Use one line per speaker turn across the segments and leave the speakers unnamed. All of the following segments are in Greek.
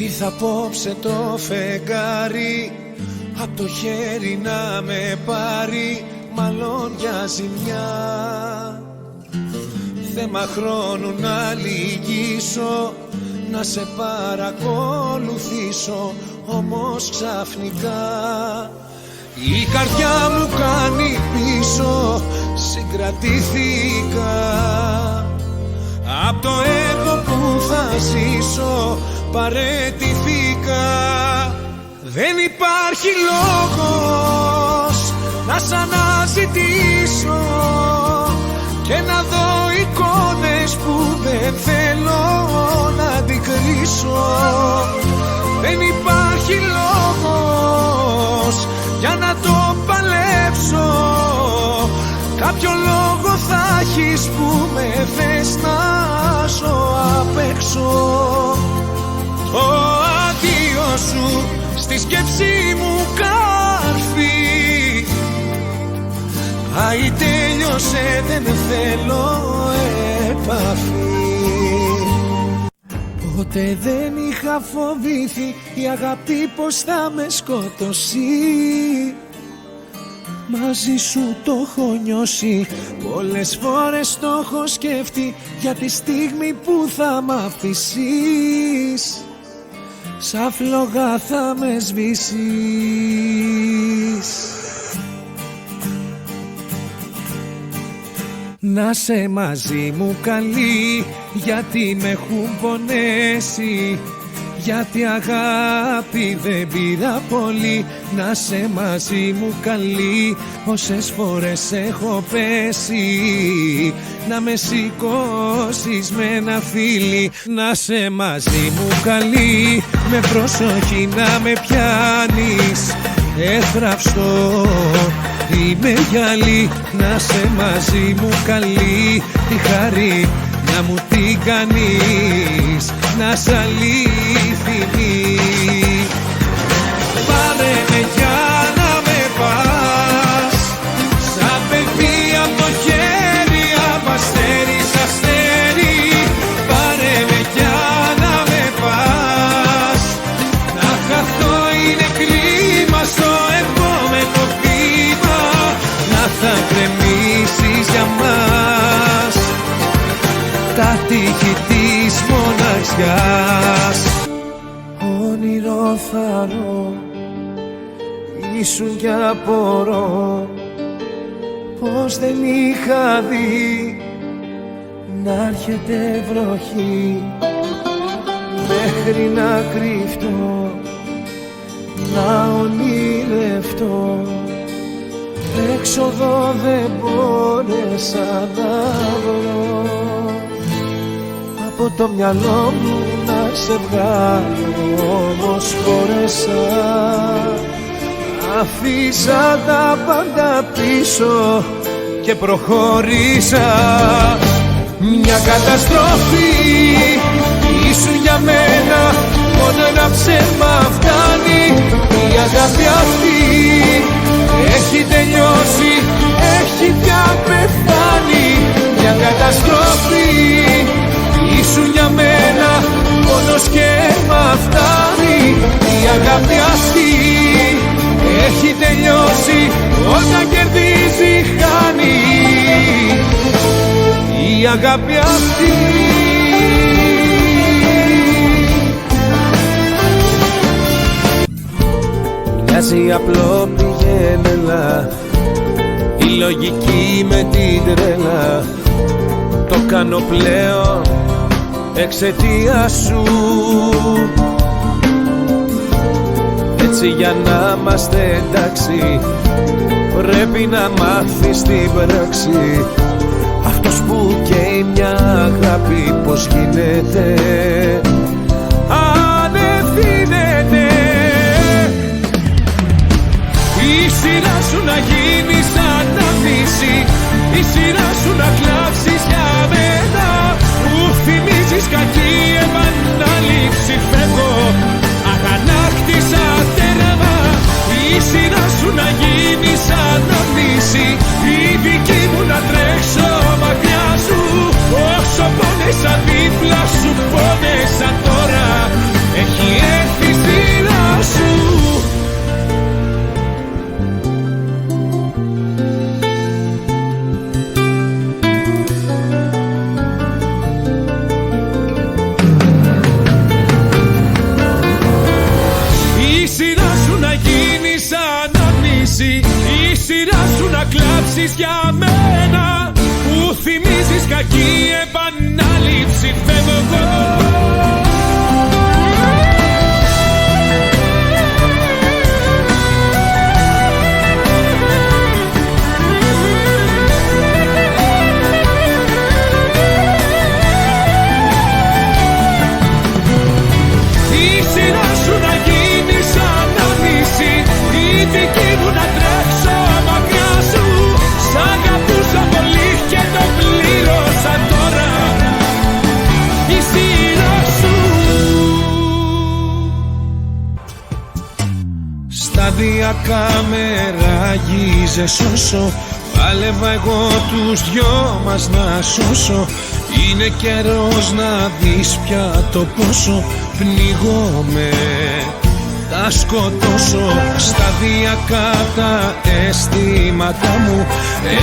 Ήρθα απόψε το φεγγάρι απ' το χέρι να με πάρει, μάλλον για ζημιά. Θέμα χρόνου να λυγίσω, να σε παρακολουθήσω, όμως ξαφνικά η καρδιά μου κάνει πίσω, συγκρατήθηκα. Απ' το έργο που θα ζήσω παραιτηθήκα. Δεν υπάρχει λόγος να σ' αναζητήσω και να δω εικόνες που δεν θέλω να αντικρίσω. Δεν υπάρχει λόγος για να το παλέψω. Κάποιο λόγο θα έχεις που με θες να ζω απ' έξω. Το αδείο σου στη σκέψη μου καρφί. Άι τέλειωσε, δεν θέλω επαφή. Ποτέ δεν είχα φοβήθει η αγάπη πως θα με σκοτώσει. Μαζί σου το έχω νιώσει, πολλές φορές το έχω σκεφτεί, για τη στιγμή που θα μ' αφήσεις. Σαν φλόγα θα με σβήσεις. Να σε μαζί μου καλή, γιατί με έχουν πονέσει, γιατί αγάπη δεν πήρα πολύ. Να σε μαζί μου καλή, όσες φορές έχω πέσει, να με σηκώσεις με ένα φίλι. Να σε μαζί μου καλή, με προσοχή να με πιάνεις, εύθραυστο είμαι γυαλί. Να σε μαζί μου καλή, τη χαρή να μου την κάνεις, να σ' αλήθινη. Πάρε με για να με πας, σαν παιδί απ' το χέρι, απ' αστέρι σ' αστέρι. Πάρε με για να με πας, να χαθώ είναι κρίμα στο επόμενο βήμα, να θα γκρεμίσεις για μας τα τείχη της μοναξιάς. Όνειρο θαρώ, ήσουν κι απορώ, πως δεν είχα δει να έρχεται βροχή, μέχρι να κρυφτώ, να ονειρευτώ. Έξοδο δεν μπόρεσα να βρω, από το μυαλό μου να σε βγάλω, όμως χώρεσα. Αφήσα τα πάντα πίσω και προχωρήσα. Μια καταστροφή ήσουν για μένα, μόνο ένα ψέμα φτάνει. Η αγάπη αυτή έχει τελειώσει, έχει πια πεθάνει. Μια καταστροφή ήσουν για μένα, μόνο σχέμα φτάνει. Η αγάπη αυτή έχει τελειώσει, όταν κερδίζει χάνει. Η αγάπη αυτή μοιάζει απλό πηγαίνελα, η λογική με την τρέλα. Το κάνω πλέον εξαιτίας σου, έτσι για να είμαστε εντάξει πρέπει να μάθεις την πράξη. Αυτός που καίει μια αγάπη πως γίνεται, αν ευθύνεται. Η σειρά σου να γίνει σαν να φύση, η σειρά σου να κλάψεις για μένα. Μου θυμίζεις κακή επανάληψη, φεύγω αγανάκτησα τέρμα. Η σειρά σου να γίνει σαν να φύση, η δική μου να τρέξω μακριά σου. Όσο πόνεσα δίπλα σου πόνεσα τώρα, έχει εσύ φεύγω. Σταδιακά με ράγιζες όσο πάλευα εγώ τους δυο μας να σώσω. Είναι καιρός να δεις πια το πόσο πνίγομαι, τα σκοτώσω. Σταδιακά τα αισθήματά μου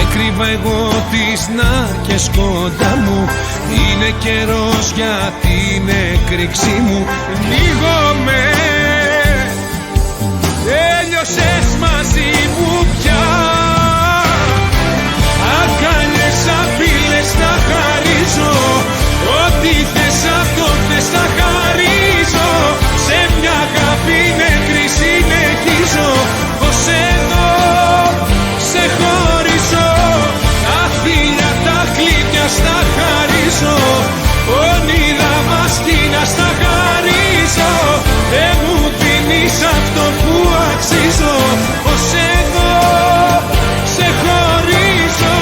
έκρυβα εγώ τις νάρκες κοντά μου. Είναι καιρός για την έκρηξή μου, πνίγομαι. Τέλειωσες μαζί μου πια, αγκάλιες απειλές θα χαρίζω. Ό,τι θες αυτό θες θα χαρίζω. Σε μια αγάπη νεκρή συνεχίζω. Πως εδώ σε χωρίζω, τα φίλια τα κλείνια στα χαρίζω. Όνειρα μας κοινά στα χαρίζω. Δεν μου δίνεις αυτό που αξίζω. Πως εδώ σε χωρίζω.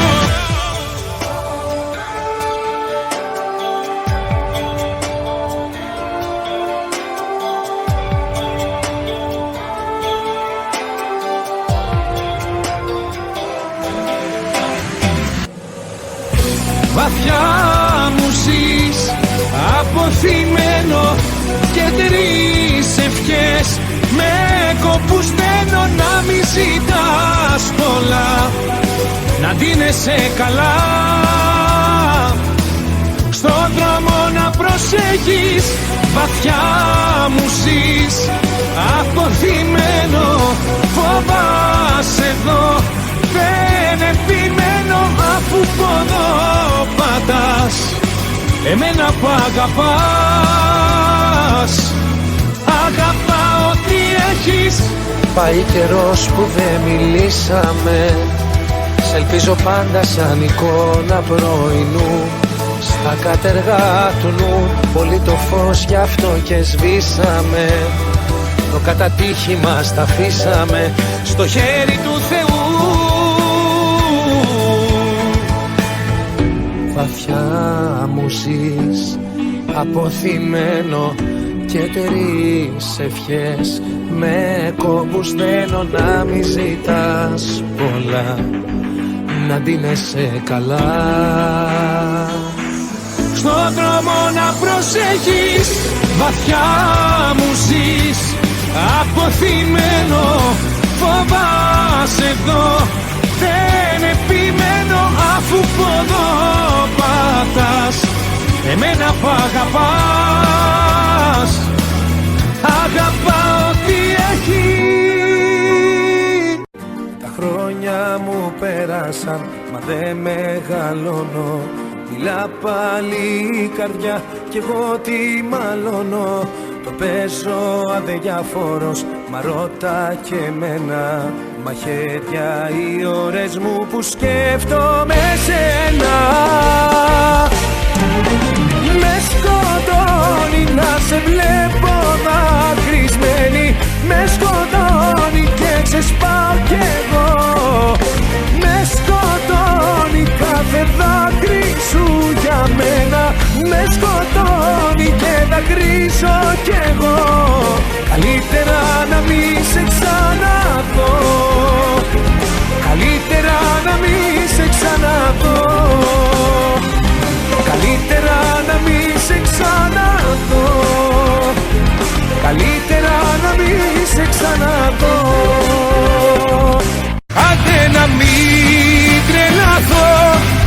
Βαθιά μου ζεις αποθυμένο και τρεις ευχές με κοπουσμένο. Να μη ζητάς πολλά, να ντύνεσαι καλά. Στον δρόμο να προσέχεις, βαθιά μου ζεις αποθυμένο. Φοβάσαι εδώ, δεν επιμένω αφού ποδό πατάς εμένα που αγαπάς. Αγαπάω τι έχεις.
Πάει καιρός που δεν μιλήσαμε, σ' ελπίζω πάντα σαν εικόνα πρωινού. Στα κατεργά του νου, πολύ το φως γι' αυτό και σβήσαμε. Το κατατύχει μας τα αφήσαμε
στο χέρι του Θεού.
Βαθιά μου ζεις αποθυμένο και τρεις ευχές με κομπουσμένο. Να μη ζητάς πολλά, να ντύνεσαι καλά.
Στον δρόμο να προσέχεις, βαθιά μου ζεις αποθυμένο. Φοβάσαι εδώ, δεν επιμένω αφού ποδό πατάς εμένα που αγαπάς. Αγαπάω τι έχει.
Τα χρόνια μου πέρασαν μα δεν μεγαλώνω. Μιλά πάλι η καρδιά κι εγώ τι μαλώνω. Το παίζω αδιαφόρος μα ρώτα και εμένα. Μαχαίρια οι ώρες μου που σκέφτομαι σένα. Με σκοτώνει να σε βλέπω δακρυσμένη. Με σκοτώνει και ξεσπάω κι εγώ. Με σκοτώνει κάθε δάκρυ σου για μένα. Με σκοτώνει και δακρύζω κι εγώ. Καλύτερα να μη σε ξαναδώ. Καλύτερα να μη σε ξαναδώ. Καλύτερα να μη σε ξαναδώ. Καλύτερα να μη σε ξαναδώ.
Άντε να μην τρελαθώ,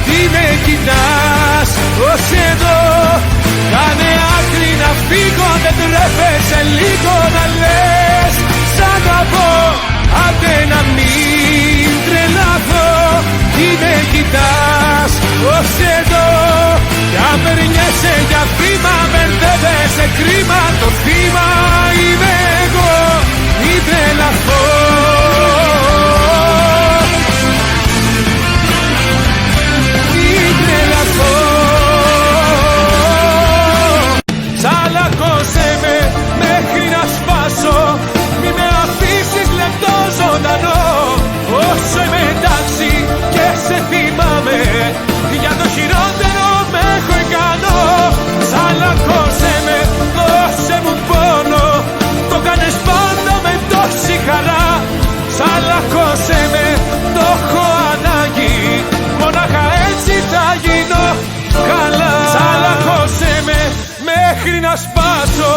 τι με κοιτάς ως εδώ. Κάνε άκρη να φύγω, δεν τρέπεσαι λίγο να λες σ' αγαπώ. Άντε να μην τρελαθώ, τι με κοιτάς ως εδώ. Κι αν περνιέσαι για θύμα, μπερδεύεσαι κρίμα. Το θύμα είμαι εγώ, μη τρελαθώ. Μη τρελαθώ. Τσαλακώσέ με μέχρι να σπάσω. Μη με αφήσεις λεπτό ζωντανό. Όσο είμαι εντάξει και σε θυμάμαι, για το χειρότερο με έχω ικανό. Τσαλακώσέ με, δώσε μου πόνο. Το κάνες πάντα με τόση χαρά. Τσαλακώσέ με, το έχω ανάγκη. Μονάχα έτσι θα γίνω καλά. Τσαλακώσέ με μέχρι να σπάσω.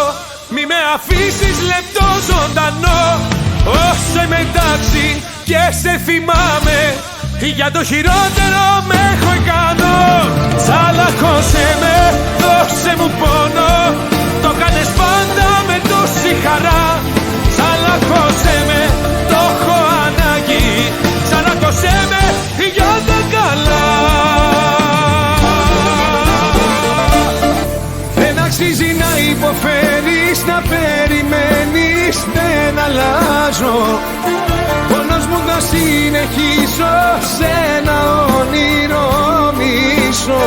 Μη με αφήσεις λεπτό ζωντανό. Όσο είμαι εντάξει και σε θυμάμαι, για το χειρότερο με έχω ικανό. Τσαλακώσέ με, δώσε μου πόνο. Το κάνες πάντα με τόση χαρά. Τσαλακώσέ με, το έχω ανάγκη. Τσαλακώσέ με για τα καλά. Δεν αξίζει να υποφέρεις, να περιμένεις, δεν αλλάζω. Πόνος μου θα συνεχίσω σε ένα όνειρο μίσο.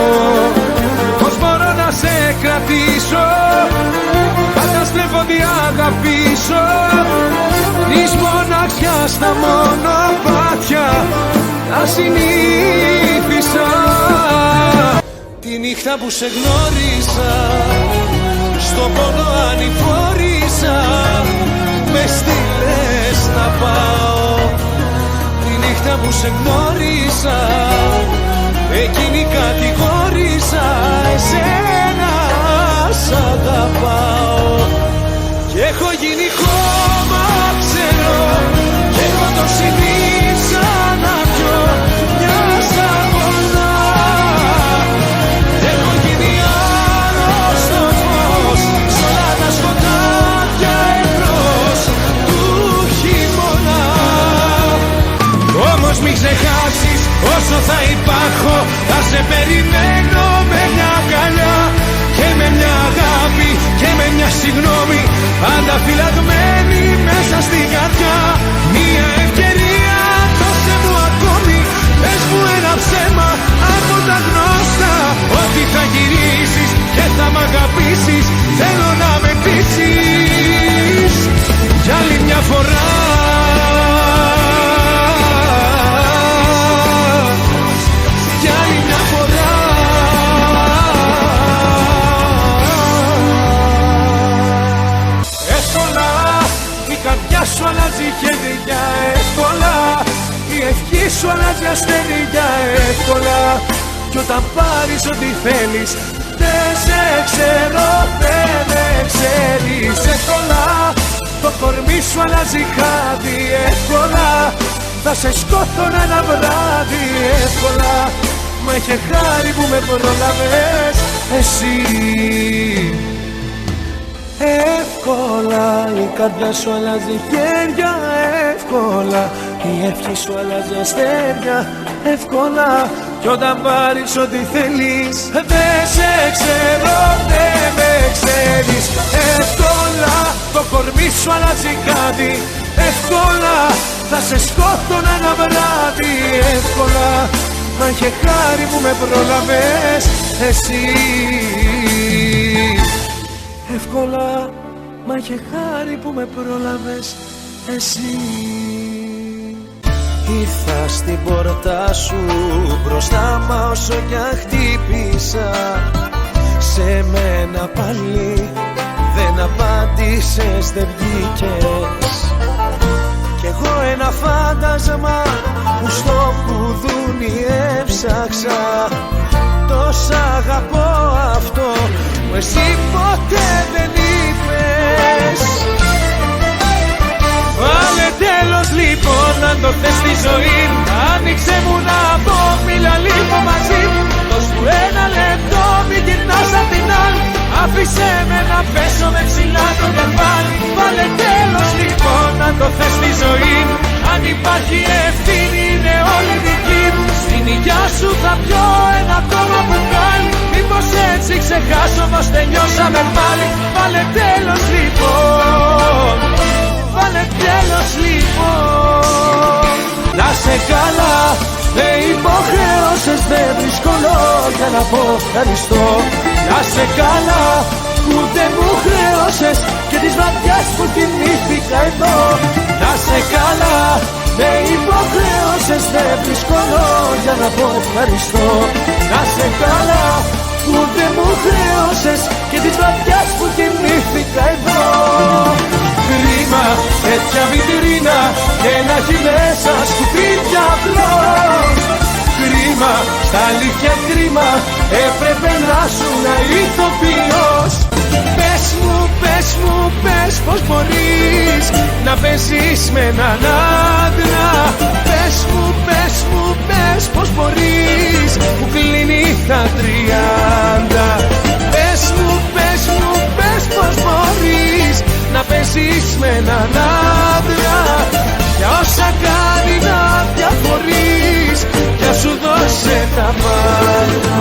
Πώς μπορώ να σε κρατήσω, καταστρέφω τι αγαπήσω. Της μοναξιάς στα μονοπάτια ασυνήθισα. Τη νύχτα που σε γνώρισα, στον πόνο ανηφόρησα. Με στείλες να πάω. Τη νύχτα που σε γνώρισα, εκείνη κατηγόρησα. Εσένα σ' αγαπάω. Και έχω γίνει χώμα, ξέρω. Κι έχω το συνήθισα να πιω μια σταγόνα. Κι έχω γίνει άρρωστος φως σ' όλα τα σκοτάδια εμπρός του χειμώνα. Όμως μη ξεχάσεις, όσο θα υπάρχω, θα σε περιμένω με μια αγκαλιά. Και με μια αγάπη και με μια συγγνώμη, πάντα φυλαγμένη μέσα στην καρδιά. Μια ευκαιρία δώσε μου ακόμη. Πες μου ένα ψέμα από τα γνώστα, ότι θα γυρίσεις και θα μ' αγαπήσεις. Θέλω να με πείσεις κι άλλη μια φορά. Κι άλλη μια φορά. Εύκολα η καρδιά σου αλλάζει χέρια, εύκολα η ευχή σου αλλάζει αστέρια, εύκολα. Κι όταν πάρεις ό,τι θέλεις, δεν σε ξέρω, δεν με ξέρεις. Εύκολα το κορμί σου αλλάζει χάδι, εύκολα. Θα σε σκότωνα ένα βράδυ, εύκολα. Μα είχε χάρη που με πρόλαβες εσύ. Εύκολα η καρδιά σου αλλάζει χέρια, εύκολα. Η ευχή σου αλλάζει αστέρια, εύκολα. Κι όταν πάρεις ό,τι θέλεις, δεν σε ξέρω, δεν με ξέρεις. Εύκολα το κορμί σου αλλάζει κάτι, εύκολα. Θα σε σκότωνα ένα βράδυ, εύκολα. Μα είχε χάρη που με πρόλαβες εσύ. Εύκολα, μα είχε χάρη που με πρόλαβες εσύ.
Ήρθα στην πόρτα σου μπροστά, μα όσο κι αν χτύπησα, σε μένα πάλι δεν απάντησες, δεν βγήκες. Κι εγώ ένα φάντασμα που στο κουδούνι έψαξα. Τόσα αγαπώ αυτό που εσύ ποτέ δεν είπες.
Βάλε τέλος λοιπόν αν το θες στη ζωή. Άνοιξε μου να πω, μίλα λίγο μαζί. Δώσ' μου ένα λεπτό, μην γυρνάς απ' την άλλη. Άφησέ με να πέσω με ψηλά το κεφάλι. Βάλε τέλος λοιπόν αν το θες στη ζωή. Αν υπάρχει ευθύνη είναι όλη δική μου. Στην υγειά σου θα πιω ένα ακόμα μπουκάλι. Μη μήπως έτσι ξεχάσω πως τελειώσαμε πάλι. Βάλε τέλος λοιπόν, βάλε τέλος λοιπόν. Να σε καλά, με υποχρέωσες, δεν βρίσκω λόγια να πω ευχαριστώ. Να σε καλά, ούτε μου χρέωσες και τις βραδιάς που κοιμήθηκα εδώ. Να σε καλά, με υποχρέωσες, δεν βρίσκω λόγια να πω ευχαριστώ. Να σε καλά, ούτε μου χρέωσες και τις βραδιάς που κοιμήθηκα εδώ. Κρίμα, τέτοια βιτρίνα και να έχει μέσα σκουπίδια απλό. Κρίμα, στα αλήθεια κρίμα, έπρεπε να σου να ηθοποιός. Πες μου, πες μου, πες πως μπορείς να παίζεις με έναν άντρα. Πες μου, πες μου, πες πως μπορείς που κλείνει τα 30. Πες μου, πες μου, πες πως μπορείς να παίζεις με έναν άντρα. Για όσα κάνει να διαφορείς, για σου δώσε τα πάντα.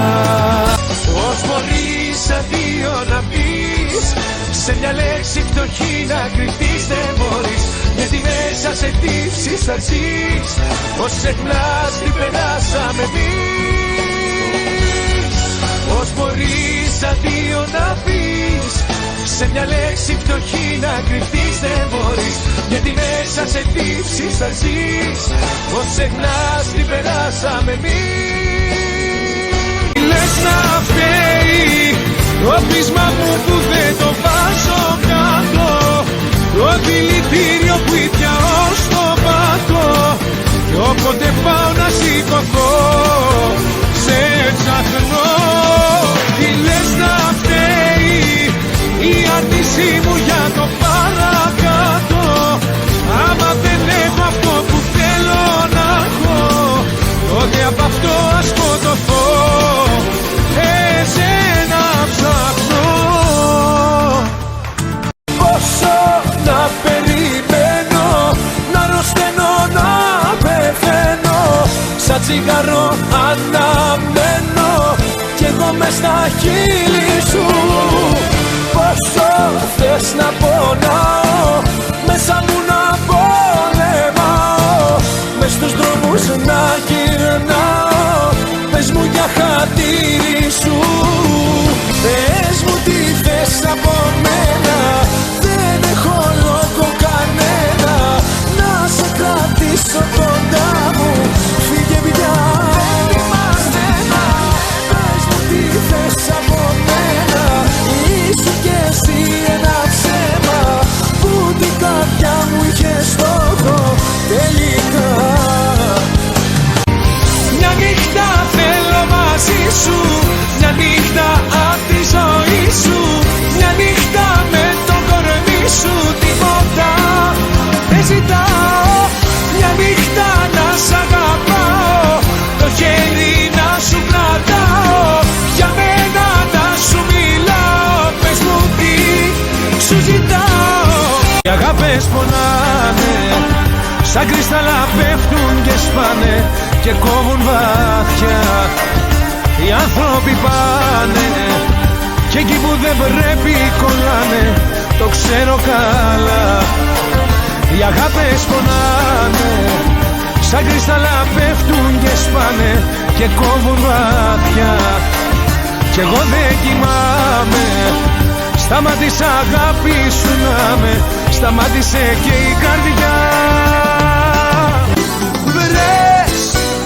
Πώς μπορείς αντίο να πεις, σε μια λέξη φτωχή να κρυφτείς δεν μπορείς. Γιατί μέσα σε τύψεις θα ζεις, πως ξεχνάς τι περάσαμε εμείς. Πώς μπορείς αντίο να πεις, σε μια λέξη φτωχή να κρυφτείς δεν μπορείς. Γιατί μέσα σε τύψεις θα ζεις, πως ξεχνάς τι περάσαμε εμείς. Λες να φταίει το πείσμα μου που δεν το βάζω κάτω, το δηλητήριο που ήπια ως το πάτο. Κι όποτε πάω να σηκωθώ, σε ψαχνώ. Τι λες να φταίει η άρνησή μου για το παρακάτω. Άμα δεν έχω αυτό που θέλω να έχω, τότε απ' αυτό ας σκοτωθώ. Εσένα ψάχνω. Πόσο να περιμένω, να αρρωσταίνω, να πεθαίνω. Σαν τσιγάρο αναμένω κι εγώ μες στα χείλη σου. Πόσο θες να πονάω, μέσα μου να πολεμάω, μες στους δρόμους να γυρνάω. Πες μου για χατήρι σου, πες μου τι θες από μένα. Δεν έχω λόγο κανένα να σε κρατήσω κοντά μου. Φύγε πια, δεν είμαστε ένα. Πες μου τι θες από μένα. Είσαι κι εσύ ένα ψέμα που την καρδιά μου είχε στόχο τελικά. Μια νύχτα θέλω μαζί σου, μια νύχτα απ' τη ζωή σου. Μια νύχτα με το κορμί σου, τίποτα δεν ζητάω. Μια νύχτα να σ' αγαπάω, το χέρι να σου κρατάω. Για μένα να σου μιλάω, πες μου τι σου ζητάω. Οι αγάπες πονάνε, σαν κρυστάλλα πέφτουν και σπάνε και κόβουν βαθιά. Οι άνθρωποι πάνε και εκεί που δεν πρέπει κολλάνε, το ξέρω καλά. Οι αγάπες πονάνε, σαν κρυστάλλα πέφτουν και σπάνε και κόβουν βαθιά. Κι εγώ δεν κοιμάμαι, σταμάτησα αγάπη σου να με, σταμάτησε και η καρδιά. Βρες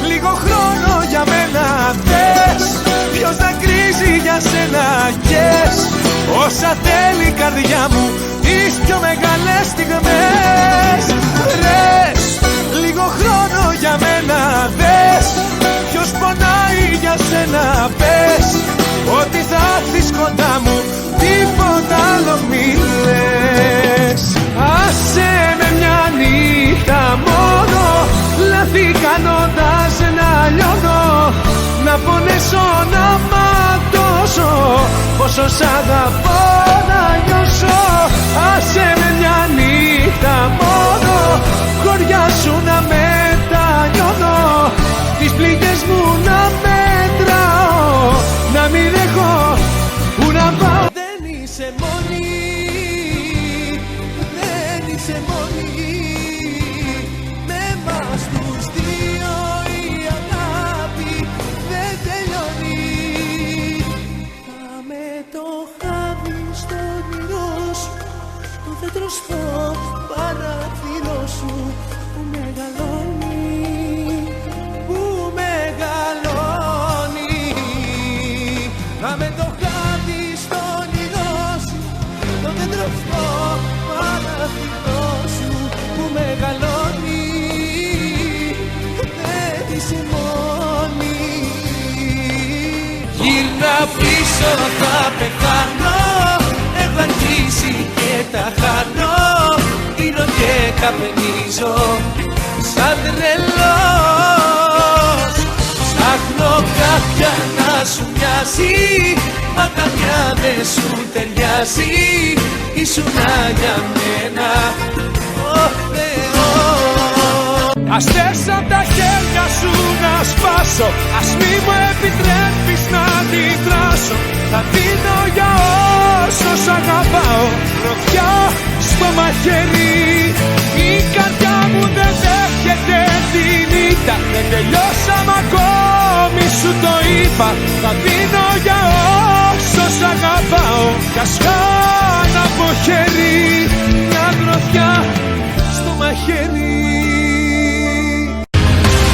λίγο χρόνο για μένα, θες ποιος να κρίζει για σένα. Κες όσα θέλει η καρδιά μου, τις πιο μεγάλες στιγμές. Βρες λίγο χρόνο για μένα, δες ποιος πονάει για σένα. Πες ότι θα έρθεις κοντά μου, τίποτα άλλο μη λες. Άσε με μια νύχτα μόνο, λάθη κάνοντας να λιώνω, να πονέσω, να ματώσω, πόσο σ' αγαπώ να νιώσω. Άσε με μια νύχτα μόνο, χωριά σου να μετανιώνω, τις πληγές μου να μετράω, να μην έχω
μέτρο στο παράθυρο σου που μεγαλώνει, που μεγαλώνει. Να με το χάδι στο όνειρό σου, το μέτρο στο παράθυρο σου που μεγαλώνει. Δεν είσαι μόνη. Γύρνα πίσω, θα πεθάνω. Έχω αρχίσει και τα χάνω. Πίνω και καπνίζω σαν τρελός. Ψάχνω κάποια να σου μοιάζει, μα καμιά δεν σου ταιριάζει. Ήσουνα για μένα ο Θεός.
Ας θες απ' τα χέρια σου να σπάσω, ας μη μου επιτρέπεις να αντιδράσω. Θα δίνω για όσο σ' αγαπάω, γροθιά στο μαχαίρι. Η καρδιά μου δεν δέχεται την ήττα, δεν τελειώσαμε ακόμη, σου το είπα. Θα δίνω για όσο σ' αγαπάω, κι ας χάνω από χέρι, μια γροθιά στο μαχαίρι.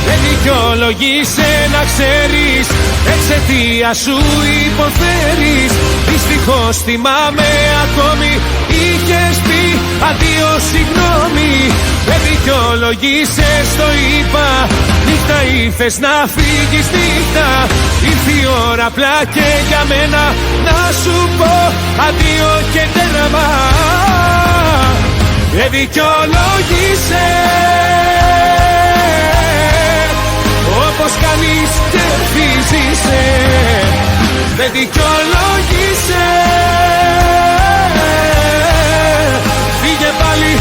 Δεν δικαιολογείσαι να ξέρεις, εξαιτία σου υποφέρεις. Δυστυχώς θυμάμαι ακόμη, είχες πει αντίο συγγνώμη. Δεν δικαιολογείσαι, το είπα, νύχτα ήθες να φύγεις νύχτα. Ήρθε η ώρα απλά και για μένα να σου πω αντίο και τέρμα. Δεν δικαιολογείσαι, όπως κανείς κερδίζεσαι. Δεν δικαιολογείσαι, φύγε πάλι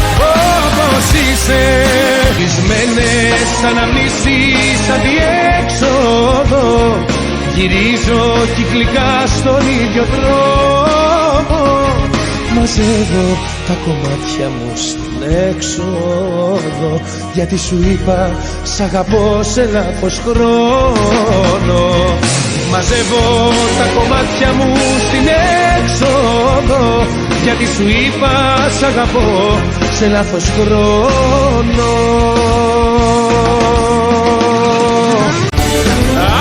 όπως είσαι. Κλεισμένες αναμνήσεις αντιέξοδο, γυρίζω κυκλικά στον ίδιο δρόμο. Μαζεύω τα κομμάτια μου στην έξοδο, γιατί σου είπα σ' αγαπώ σε λάθος χρόνο. Μαζεύω τα κομμάτια μου στην έξοδο, γιατί σου είπα σ' αγαπώ σε λάθος χρόνο.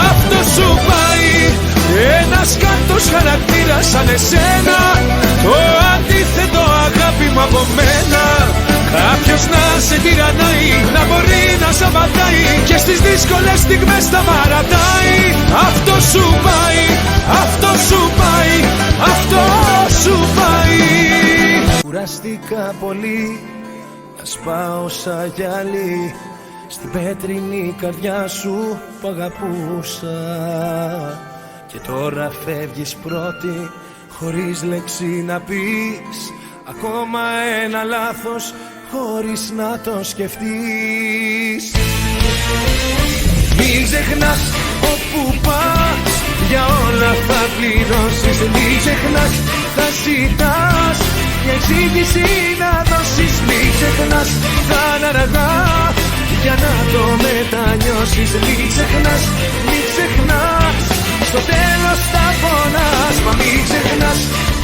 Αυτό σου πάει, ένας κάτος χαρακτήρας σαν εσένα. Το αντίθετο αγάπη μου από μένα. Κάποιος να σε τυραννάει, να μπορεί να σ' απαντάει και στις δύσκολες στιγμές τα παρατάει. Αυτό σου πάει, αυτό σου πάει, αυτό σου πάει. Κουραστήκα πολύ να σπάω σαν γυαλί στην πέτρινη καρδιά σου που αγαπούσα. Και τώρα φεύγεις πρώτη χωρίς λέξη να πεις, ακόμα ένα λάθος χωρίς να το σκεφτείς. Μην ξεχνάς όπου πας, για όλα θα πληρώσεις. Μην ξεχνάς, θα ζητάς μια εξήγηση να δώσεις. Μην ξεχνάς, θα είναι αργά για να το μετανιώσεις. Μην ξεχνάς, μην ξεχνάς, στο τέλος θα πονάς. Μα μην ξεχνάς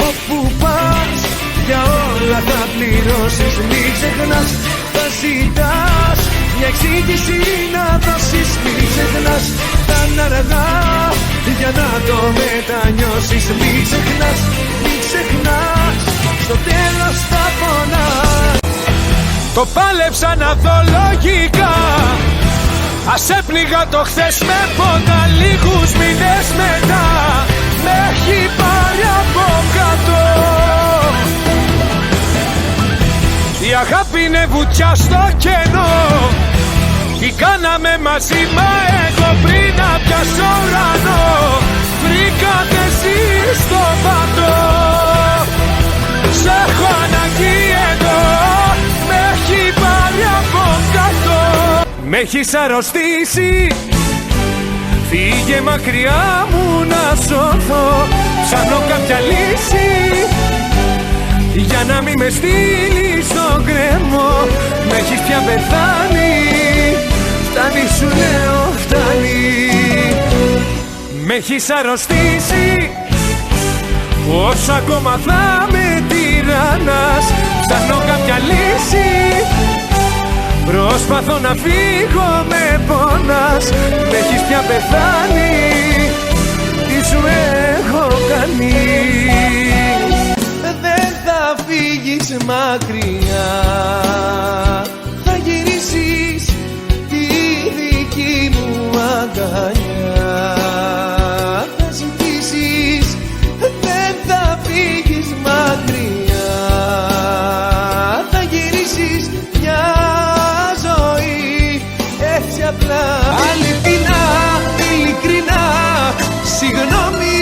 όπου πας, για όλα θα πληρώσεις. Μην ξεχνάς, θα ζητάς μια εξήγηση να δώσεις. Μην ξεχνάς, θα είναι αργά για να το μετανιώσεις. Μην ξεχνάς, μην ξεχνάς, στο τέλος θα πονάς. Το πάλεψα να δω λογικά, ας έπληγα το χθες με πόνα. Λίγους μήνες μετά με έχει πάρει από κάτω. Η αγάπη είναι βουτιά στο κενό, τι κάναμε μαζί, μα εγώ πριν να πιάσω ουρανό. Βρήκατε εσείς στο πάτο, σ' έχω ανάγκη εδώ, με έχει πάρει από κάτω. Μ' έχεις αρρωστήσει, φύγε μακριά μου να σωθώ. Ψάχνω κάποια λύση για να μην με στείλεις στον κρεμό. Μ' έχεις πια πεθάνει, φτάνει σου λέω φτάνει. Μ' έχεις αρρωστήσει, όσο ακόμα θα με τυραννείς. ξανάς. Ψάχνω κάποια λύση, προσπαθώ να φύγω, με πονάς. Μ' έχεις πια πεθάνει, τι σου έχω κάνει. Δεν θα φύγεις μακριά, θα γυρίσεις τη δική μου αγκαλιά. Θα ζητήσεις, δεν θα φύγεις μακριά, θα γυρίσεις μια ζωή έτσι απλά. Αληθινά, ειλικρινά, συγγνώμη,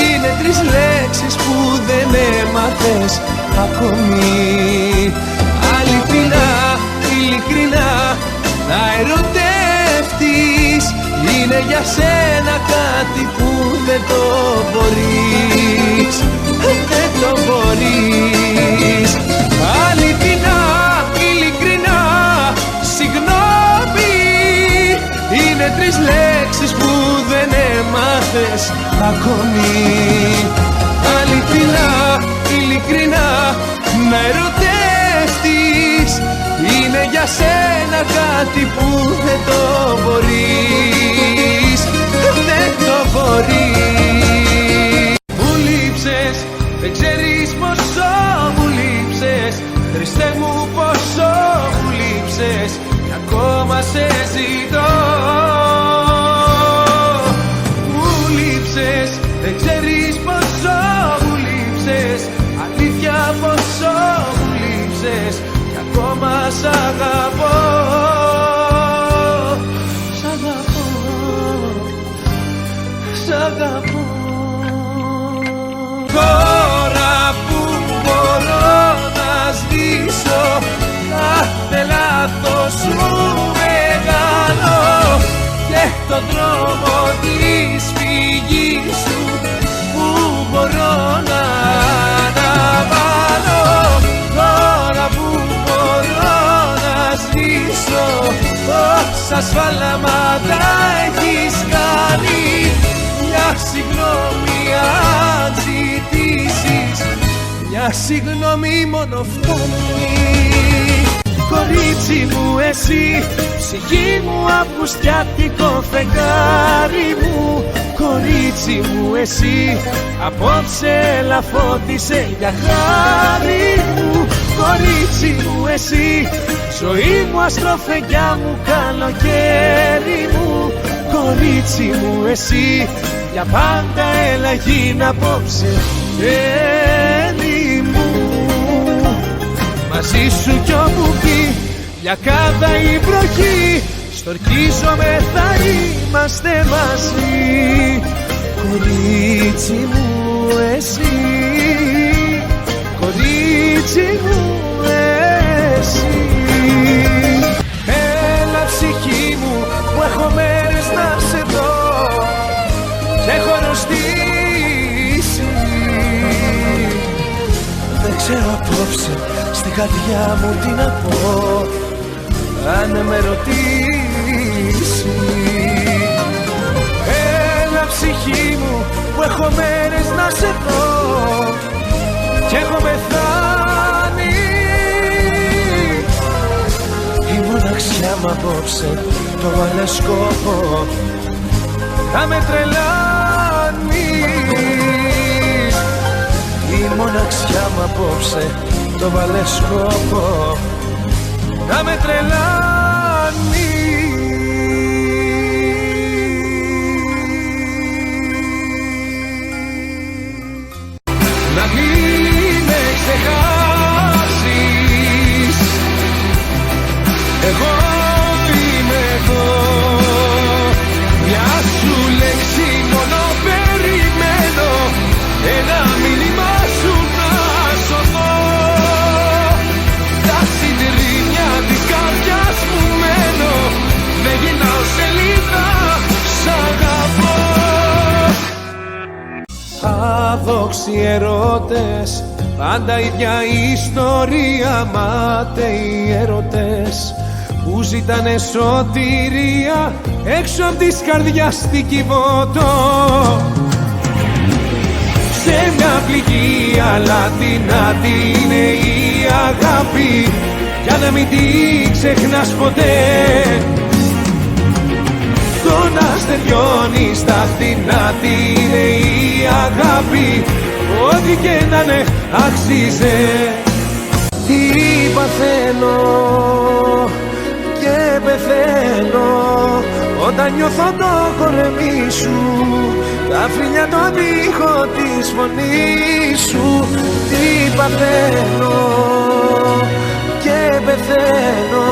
είναι τρεις λέξεις που δεν έμαθες ακόμη. Αληθινά, ειλικρινά, να ερωτεύτης, είναι για σένα κάτι που δεν το μπορείς, δεν το μπορείς. Αληθινά, ειλικρινά, συγγνώμη, είναι τρεις λέξεις που δεν έμαθες ακόμη. Αληθινά, ειλικρινά, να ερωτεύτης, είναι για σένα κάτι που δεν το μπορείς, δεν το μπορείς. Μου λείψες, δεν ξέρεις πόσο μου λείψες. Χριστέ μου, πόσο μου λείψες, κι ακόμα σε ζητώ. Μου λείψες, δεν ξέρεις πόσο μου λείψες. Αλήθεια, πόσο μου λείψες, κι ακόμα σ' αγαπώ. Σ' αγαπώ, σ' αγαπώ. Τώρα που μπορώ να σβήσω κάθε λάθος μου μεγάλο και τον δρόμο της φυγής σου που μπορώ να αναβάλω. Τώρα που μπορώ να σβήσω όσα σφάλματα έχεις κάνει, μια συγγνώμη αν ζητήσεις, μια συγγνώμη μόνο φτάνει. Κορίτσι μου εσύ, ψυχή μου απουστιάτικο φεγγάρι μου. Κορίτσι μου εσύ, απόψε ελαφώτισε για χάρη μου. Κορίτσι μου εσύ, ζωή μου αστροφεγγιά μου, καλοκαίρι μου. Κορίτσι μου εσύ, για πάντα έλα γίν' απόψε τέλη μου. Μαζί σου κι όπου πει λιακάδα η βροχή, στορκίζομαι θα είμαστε μαζί. Κορίτσι μου εσύ, κορίτσι μου εσύ. Έλα ψυχή μου που έχω μέρες να σε δω και έχω αρρωστήσει. Δεν ξέρω απόψε στην καρδιά μου τι να πω, αν με ρωτήσει. Έλα ψυχή μου που έχω μέρες να σε δω κι έχω πεθάνει. Η μοναξιά μου απόψε το αλεσκόπο θα με τρελάνει. Η μοναξιά μου απόψε το βαλεσκόπο να με τρελάνει. Να μην με ξεχάσεις, εγώ είμαι εδώ. Μια σου λέξη μόνο περιμένω, ένα μήνυμα σου να σωθώ. Τα συντηρήνια της καρδιάς μου μένω, δεν γυρνάω σελίδα, σ' αγαπώ. Άδοξοι ερώτες, πάντα ίδια ιστορία. Μάταιοι έρωτες που ζητάνε σωτηρία έξω απ' της καρδιάς την κυβωτώ. σε μια πληγή, αλλά δυνατή είναι η αγάπη, για να μην την ξεχνάς ποτέ. Το να στεριώνεις τα φτηνά, τι είναι η αγάπη, ό,τι και να είναι αξίζε.
Τι παθαίνω και πεθαίνω όταν νιώθω το κορμί σου, τα φιλιά τον ήχο της φωνής σου. Τι παθαίνω και πεθαίνω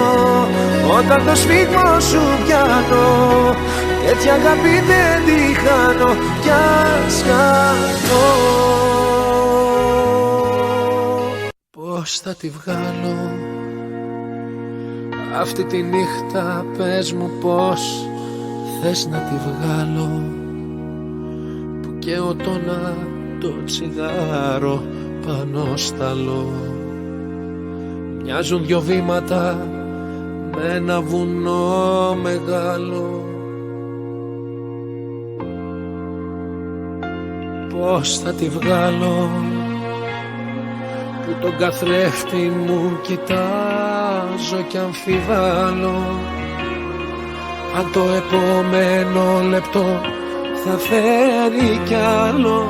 όταν το σφίγγω σου πιάνω, τέτοια αγάπη δεν τη χάνω κι ας χαθώ. Πώς θα τη βγάλω αυτή τη νύχτα, πες μου πως θες να τη βγάλω, που καίω το τσιγάρο πάνω σταλό. Μοιάζουν δυο βήματα με ένα βουνό μεγάλο. Πώς θα τη βγάλω που τον καθρέφτη μου κοιτάζω κι αμφιβάλλω αν το επόμενο λεπτό θα φέρει κι άλλο.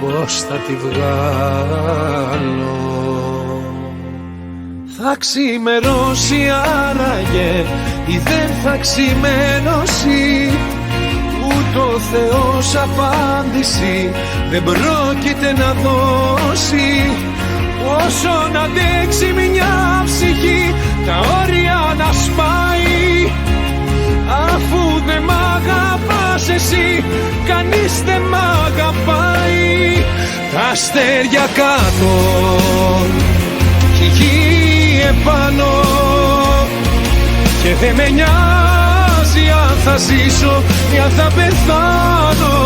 Πώς θα τη βγάλω. Θα ξημερώσει άραγε ή δεν θα ξημερώσει, ούτε ο Θεός απάντηση δεν πρόκειται να δώσει. Όσο να αντέξει μια ψυχή τα όρια να σπάει, αφού δεν μ' αγαπάς εσύ κανείς δεν μ' αγαπάει. Τα αστέρια κάτω και η γη επάνω, και δεν με νοιάζει αν θα ζήσω ή αν θα πεθάνω.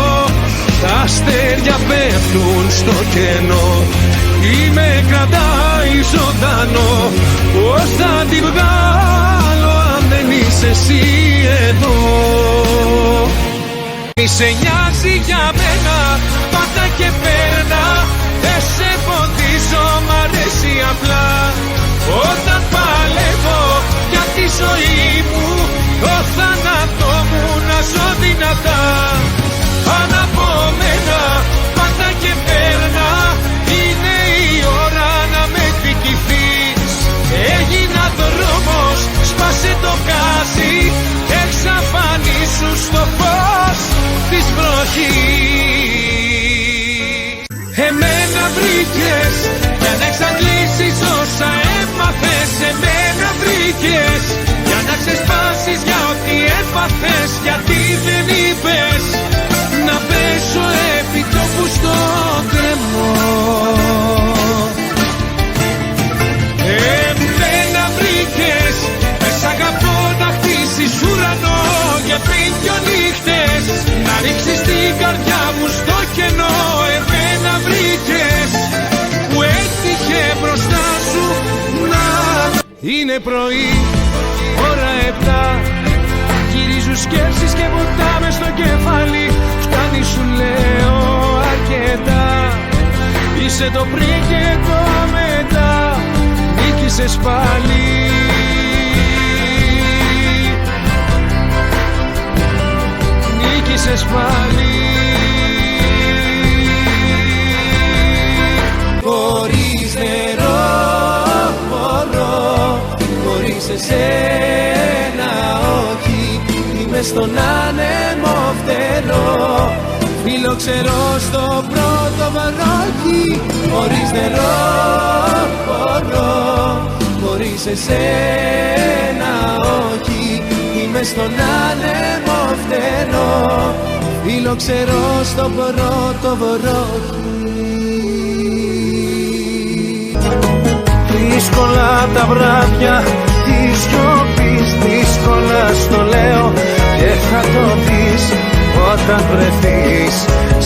Τα αστέρια πέφτουν στο κενό ή με κρατάει ζωντανό. Πώς θα τη βγάλω αν δεν είσαι εσύ εδώ. Μη σε νοιάζει για μένα, πάτα και παίρνα, δεν σε φωτίζω, μ' αρέσει απλά. Όταν παλεύω για τη ζωή μου, το θάνατό μου να ζω δυνατά. Πάνω από μένα, πάτα και παίρνα, είναι η ώρα να με εκδικηθείς. Έγινα δρόμος, σπάσε το γκάζι και εξαφανίσου στο φως της βροχής. Εμένα βρήκες για να εξαντλήσεις όσα έμαθες. Εμένα βρήκες για να ξεσπάσεις για ό,τι έπαθες. Γιατί δεν είπες να πέσω επί τόπου στο κρεμό. Εμένα βρήκες, μες αγαπώ να χτίσεις ουρανό για πριν δυο νύχτες, να ρίξεις την καρδιά μου στο κενό. Εμένα βρήκες που έτυχε μπροστά σου να είναι πρωί, ώρα 7. Γυρίζουν σκέψεις και ποτάμε στο κεφάλι. Φτάνει σου λέω αρκετά. Είσαι το πριν και το μετά. Νίκησες πάλι. Νίκησες πάλι. Χωρίς νερό μπορώ, χωρίς εσένα όχι. Είμαι στον άνεμο φτερό, φιλοξερώ στο πρώτο βαρόκι. Χωρίς νερό μπορώ, χωρίς εσένα όχι. Είμαι στον άνεμο φτερό, φιλοξερώ στο πρώτο βαρόκι. Δύσκολα τα βράδια της σιωπής, δύσκολα στο λέω και θα το δεις όταν βρεθείς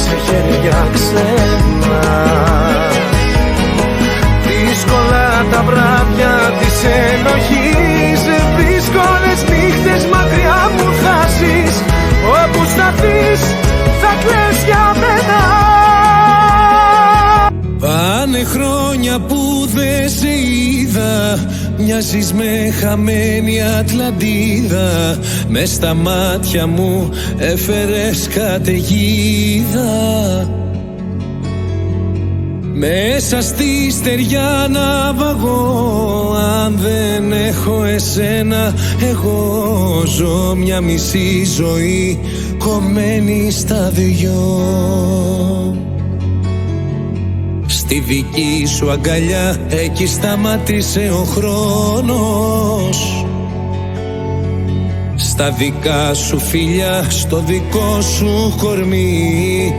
σε χέρια ξένα. Δύσκολα τα βράδια της ενοχής, δύσκολες νύχτες μακριά που θα ζεις. Όπου σταθείς θα κλαις για μένα.
Χρόνια που δεν σε είδα, μοιάζεις με χαμένη Ατλαντίδα. Μες στα μάτια μου έφερες καταιγίδα. Μέσα στη στεριά να βαγώ, αν δεν έχω εσένα εγώ ζω μια μισή ζωή κομμένη στα δυο. Στη δική σου αγκαλιά εκεί σταμάτησε ο χρόνος. Στα δικά σου φιλιά, στο δικό σου κορμί,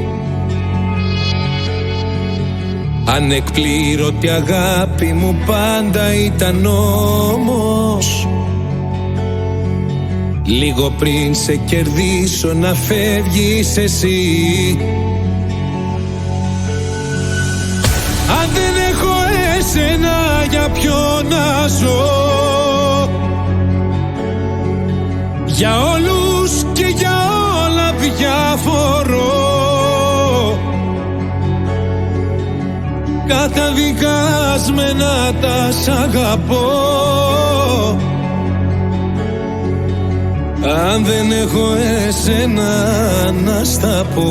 ανεκπλήρωτη αγάπη μου πάντα ήταν νόμος. Λίγο πριν σε κερδίσω να φεύγεις εσύ. Αν δεν έχω εσένα για ποιο να ζω, για όλους και για όλα διαφορώ. Καταδικασμένα τα σ' αγαπώ. Αν δεν έχω εσένα να στα πω.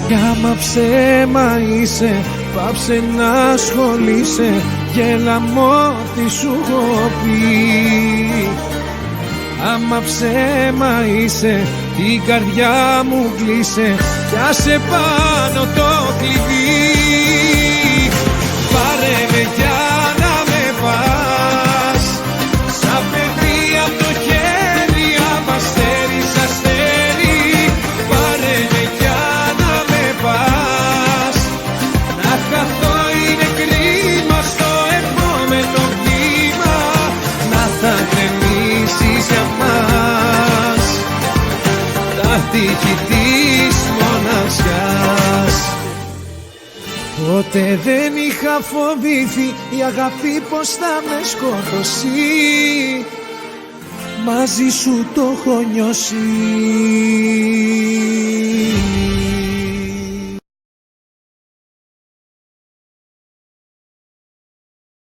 Κι άμα ψέμα είσαι, πάψε να ασχολείσαι. Γέλα μ' ό,τι σου έχω πει. Άμα ψέμα είσαι, την καρδιά μου κλείσε. Κι άσε πάνω το κλειδί. Πάρε με για να με πας, σαν παιδί απ' το χέρι, άμα αστέρις αστέρι. Πάρε με για να με πας, να χαθώ είναι κρίμα στο επόμενο βήμα. Να θα κρεμίσεις για μας τα τείχη της μοναξιάς. Ποτέ δεν είχα φοβήθει η αγάπη πως θα με σκοτώσει. Μαζί σου το έχω νιώσει.